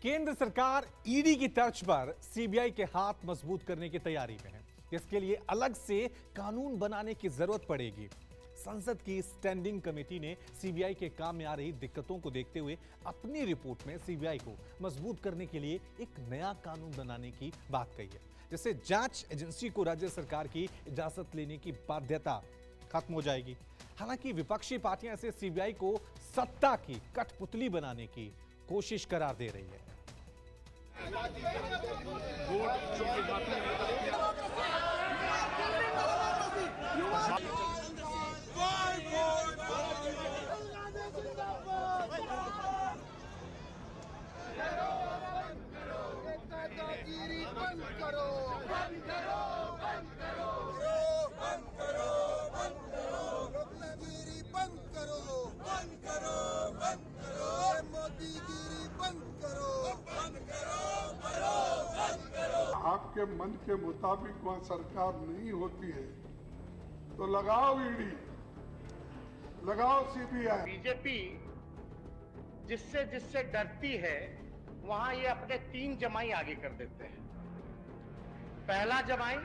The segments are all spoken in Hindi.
केंद्र सरकार ईडी की तर्ज पर सीबीआई के हाथ मजबूत करने की तैयारी में है। इसके लिए अलग से कानून बनाने की जरूरत पड़ेगी। संसद की स्टैंडिंग कमेटी ने सीबीआई के काम में आ रही दिक्कतों को देखते हुए अपनी रिपोर्ट में सीबीआई को मजबूत करने के लिए एक नया कानून बनाने की बात कही है, जिससे जांच एजेंसी को राज्य सरकार की इजाजत लेने की बाध्यता खत्म हो जाएगी। हालांकि विपक्षी पार्टियां इसे सीबीआई को सत्ता की कठपुतली बनाने की कोशिश करार दे रही है। दादागिरी बंद करो, बंद करो, बंद करो, बंद करो, बंद करो, दादागिरी बंद करो, बंद करो, बंद करो, मोदीगिरी बंद करो, बंद करो, करो, बंद करो। आपके मन के मुताबिक वहाँ सरकार नहीं होती है तो लगाओ ईडी, लगाओ सीबीआई। बीजेपी जिससे जिससे डरती है वहां ये अपने 3 जमाई आगे कर देते हैं। पहला जमाई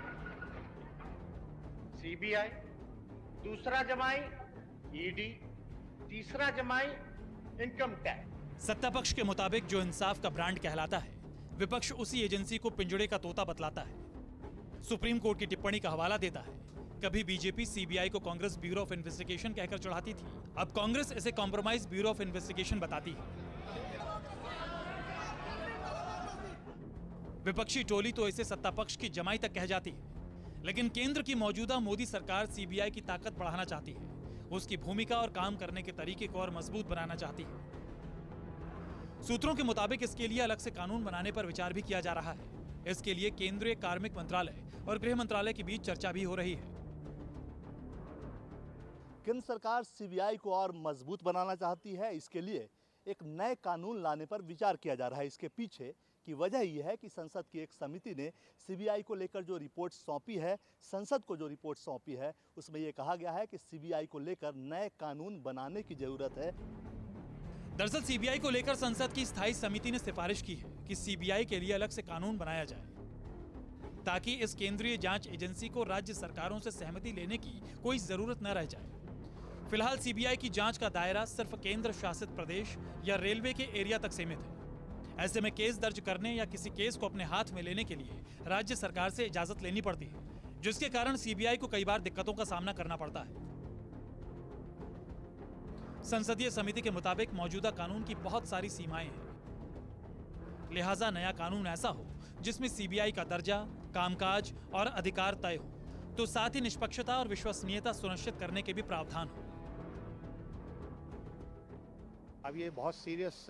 सीबीआई, दूसरा जमाई ईडी, तीसरा जमाई इनकम टैक्स। सत्ता पक्ष के मुताबिक जो इंसाफ का ब्रांड कहलाता है, विपक्ष उसी एजेंसी को पिंजड़े का तोता बतलाता है। सुप्रीम कोर्ट की टिप्पणी का हवाला देता है। कभी बीजेपी सीबीआई को कांग्रेस ब्यूरो ऑफ इन्वेस्टिगेशन कहकर चढ़ाती थी, अब कांग्रेस इसे कॉम्प्रोमाइज ब्यूरो ऑफ इन्वेस्टिगेशन बताती है। विपक्षी टोली तो इसे सत्ता पक्ष की जमाई तक कह जाती है, लेकिन केंद्र की मौजूदा मोदी सरकार सीबीआई की ताकत बढ़ाना चाहती है, उसकी भूमिका और काम करने के तरीके को और मजबूत बनाना चाहती है। सूत्रों के मुताबिक इसके लिए अलग से कानून बनाने पर विचार भी किया जा रहा है। इसके लिए केंद्रीय कार्मिक मंत्रालय और गृह मंत्रालय के बीच चर्चा भी हो रही है। केंद्र सरकार सीबीआई को और मजबूत बनाना चाहती है। इसके लिए एक नए कानून लाने पर विचार किया जा रहा है। इसके पीछे की वजह यह है कि संसद की एक समिति ने सीबीआई को लेकर जो रिपोर्ट सौंपी है, संसद को जो रिपोर्ट सौंपी है, उसमें यह कहा गया है कि सीबीआई को लेकर नए कानून बनाने की जरूरत है। दरअसल सीबीआई को लेकर संसद की स्थायी समिति ने सिफारिश की है कि सीबीआई के लिए अलग से कानून बनाया जाए, ताकि इस केंद्रीय जांच एजेंसी को राज्य सरकारों से सहमति लेने की कोई जरूरत न रह जाए। फिलहाल सीबीआई की जांच का दायरा सिर्फ केंद्र शासित प्रदेश या रेलवे के एरिया तक सीमित है। ऐसे में केस दर्ज करने या किसी केस को अपने हाथ में लेने के लिए राज्य सरकार से इजाजत लेनी पड़ती है, जिसके कारण सीबीआई को कई बार दिक्कतों का सामना करना पड़ता है। संसदीय समिति के मुताबिक मौजूदा कानून की बहुत सारी सीमाएं हैं, लिहाजा नया कानून ऐसा हो जिसमें सीबीआई का दर्जा, कामकाज और अधिकार तय हो, तो साथ ही निष्पक्षता और विश्वसनीयता सुनिश्चित करने के भी प्रावधान हो। अब ये बहुत सीरियस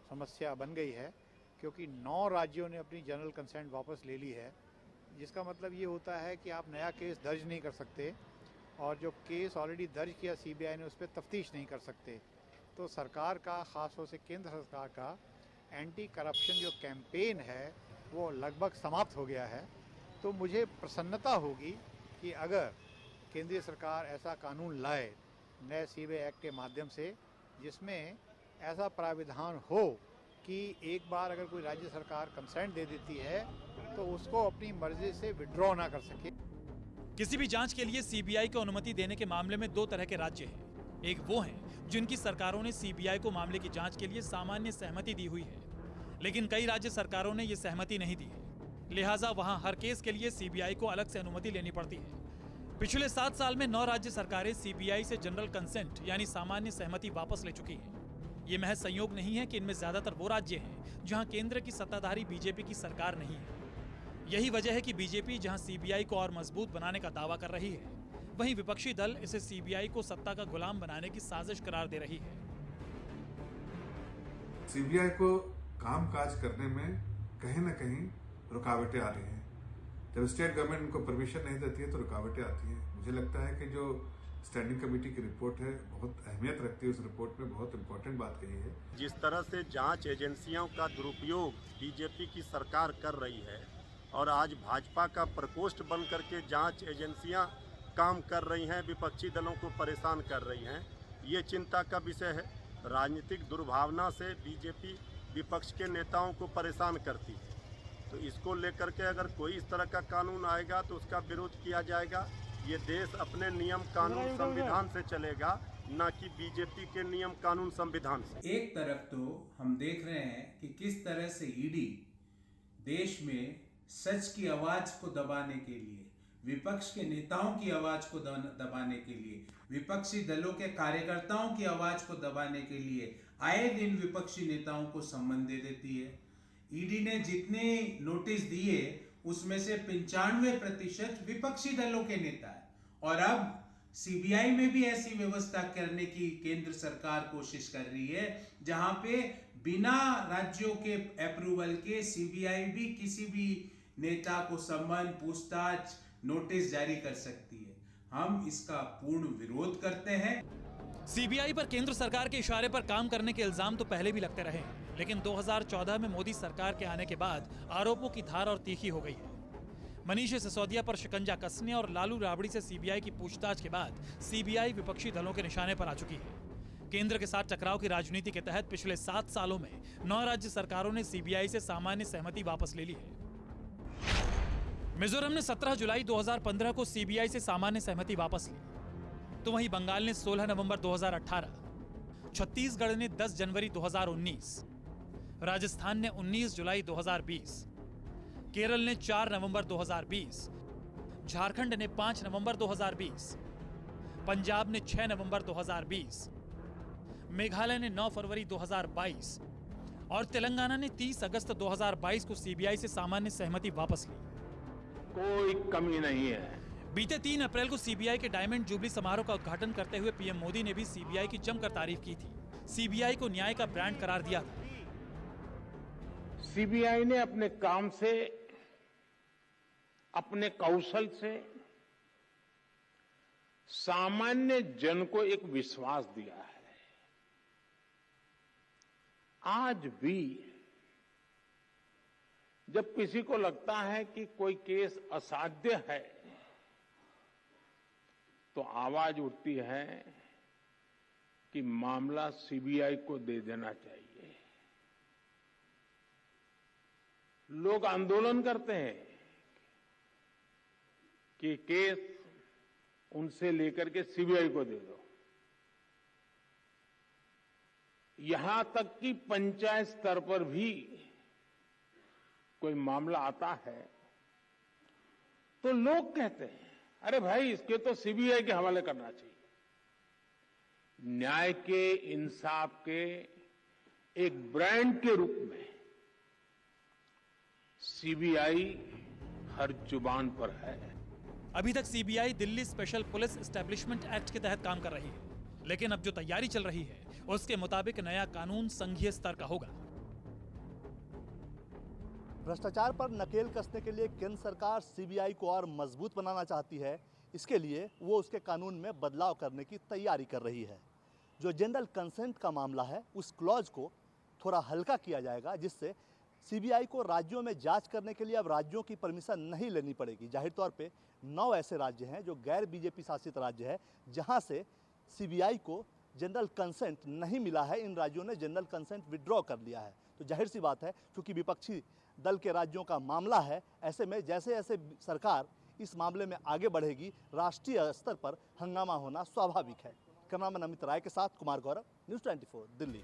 समस्या बन गई है, क्योंकि 9 राज्यों ने अपनी जनरल कंसेंट वापस ले ली है, जिसका मतलब ये होता है कि आप नया केस दर्ज नहीं कर सकते और जो केस ऑलरेडी दर्ज किया सीबीआई ने उस पर तफ्तीश नहीं कर सकते। तो सरकार का, खासतौर से केंद्र सरकार का एंटी करप्शन जो कैंपेन है वो लगभग समाप्त हो गया है। तो मुझे प्रसन्नता होगी कि अगर केंद्रीय सरकार ऐसा कानून लाए नए सीबीआई एक्ट के माध्यम से, जिसमें ऐसा प्राविधान हो कि एक बार अगर कोई राज्य सरकार कंसेंट दे देती है तो उसको अपनी मर्जी से विड्रॉ ना कर सके। किसी भी जांच के लिए सीबीआई को अनुमति देने के मामले में 2 तरह के राज्य हैं। एक वो हैं जिनकी सरकारों ने सीबीआई को मामले की जांच के लिए सामान्य सहमति दी हुई है, लेकिन कई राज्य सरकारों ने ये सहमति नहीं दी है, लिहाजा वहां हर केस के लिए सीबीआई को अलग से अनुमति लेनी पड़ती है। पिछले 7 साल में 9 राज्य सरकारें सीबीआई से जनरल कंसेंट यानी सामान्य सहमति वापस ले चुकी हैं। ये महज संयोग नहीं है कि इनमें ज्यादातर वो राज्य हैं जहां केंद्र की सत्ताधारी बीजेपी की सरकार नहीं है। यही वजह है कि बीजेपी जहां सीबीआई को और मजबूत बनाने का दावा कर रही है, वहीं विपक्षी दल इसे सीबीआई को सत्ता का गुलाम बनाने की साजिश करार दे रही है। सीबीआई को कामकाज करने में कहीं न कहीं रुकावटें आ रही हैं। जब स्टेट गवर्नमेंट उनको परमिशन नहीं देती है तो रुकावटें आती हैं। मुझे लगता है कि जो स्टैंडिंग कमेटी की रिपोर्ट है बहुत अहमियत रखती है। उस रिपोर्ट में बहुत इंपॉर्टेंट बात कही है। जिस तरह से जांच एजेंसियों का दुरुपयोग बीजेपी की सरकार कर रही है और आज भाजपा का प्रकोष्ठ बन करके जांच एजेंसियां काम कर रही हैं, विपक्षी दलों को परेशान कर रही हैं, ये चिंता का विषय है। राजनीतिक दुर्भावना से बीजेपी विपक्ष के नेताओं को परेशान करती है। तो इसको लेकर के अगर कोई इस तरह का कानून आएगा तो उसका विरोध किया जाएगा। ये देश अपने नियम कानून संविधान से चलेगा, ना कि बीजेपी के नियम कानून संविधान से। एक तरफ तो हम देख रहे हैं कि किस तरह से ईडी देश में सच की आवाज को दबाने के लिए, विपक्ष के नेताओं की आवाज को दबाने के लिए, विपक्षी दलों के कार्यकर्ताओं की आवाज को दबाने के लिए आए दिन विपक्षी नेताओं को सम्मान दे देती है। ईडी ने जितने नोटिस दिए उसमें से 95% विपक्षी दलों के नेता है। और अब सीबीआई में भी ऐसी व्यवस्था करने की केंद्र सरकार कोशिश कर रही है जहां पे बिना राज्यों के अप्रूवल के सीबीआई भी किसी भी नेता को सम्मान, पूछताछ, नोटिस जारी कर सकती है। हम इसका पूर्ण विरोध करते हैं। सीबीआई पर केंद्र सरकार के इशारे पर काम करने के इल्जाम तो पहले भी लगते रहे, लेकिन 2014 में मोदी सरकार के आने के बाद आरोपों की धार और तीखी हो गई है। मनीष सिसोदिया पर शिकंजा कसने और लालू राबड़ी से सीबीआई की पूछताछ के बाद सीबीआई विपक्षी दलों के निशाने पर आ चुकी है। केंद्र के साथ टकराव की राजनीति के तहत पिछले 7 सालों में 9 राज्य सरकारों ने सीबीआई से सामान्य सहमति वापस ले ली है। मिजोरम ने 17 जुलाई 2015 को सीबीआई से सामान्य सहमति वापस ली, तो वहीं बंगाल ने 16 नवंबर 2018, छत्तीसगढ़ ने 10 जनवरी 2019, राजस्थान ने 19 जुलाई 2020, केरल ने 4 नवंबर 2020, झारखंड ने 5 नवंबर 2020, पंजाब ने 6 नवंबर 2020, मेघालय ने 9 फरवरी 2022 और तेलंगाना ने 30 अगस्त 2022 को सीबीआई से सामान्य सहमति वापस ली। कोई कमी नहीं है। बीते 3 अप्रैल को सीबीआई के डायमंड जुबली समारोह का उद्घाटन करते हुए पीएम मोदी ने भी सीबीआई की जमकर तारीफ की थी। सीबीआई को न्याय का ब्रांड करार दिया था। सीबीआई ने अपने काम से, अपने कौशल से सामान्य जन को एक विश्वास दिया है। आज भी जब किसी को लगता है कि कोई केस असाध्य है तो आवाज उठती है कि मामला सीबीआई को दे देना चाहिए। लोग आंदोलन करते हैं कि केस उनसे लेकर के सीबीआई को दे दो। यहां तक कि पंचायत स्तर पर भी कोई मामला आता है तो लोग कहते हैं, अरे भाई इसके तो सीबीआई के हवाले करना चाहिए। न्याय के, इंसाफ के एक ब्रांड के रूप में सीबीआई हर जुबान पर है। अभी तक CBI Delhi special police establishment act के तहत काम कर रही है, लेकिन अब जो तैयारी चल रही है उसके मुताबिक नया कानून संघीय स्तर का होगा। भ्रष्टाचार पर नकेल कसने के लिए केंद्र सरकार सीबीआई को और मजबूत बनाना चाहती है। इसके लिए वो उसके कानून में बदलाव करने की तैयारी कर रही है। जो जनरल कंसेंट का मामला है उस क्लॉज को थोड़ा हल्का किया जाएगा, जिससे सीबीआई को राज्यों में जांच करने के लिए अब राज्यों की परमिशन नहीं लेनी पड़ेगी। जाहिर तौर पे 9 ऐसे राज्य हैं जो गैर बीजेपी शासित राज्य है जहां से सीबीआई को जनरल कंसेंट नहीं मिला है। इन राज्यों ने जनरल कंसेंट विड्रॉ कर लिया है। तो जाहिर सी बात है, क्योंकि विपक्षी दल के राज्यों का मामला है, ऐसे में जैसे जैसे सरकार इस मामले में आगे बढ़ेगी, राष्ट्रीय स्तर पर हंगामा होना स्वाभाविक है। कैमरामैन अमित राय के साथ कुमार गौरव, न्यूज़ 24 दिल्ली।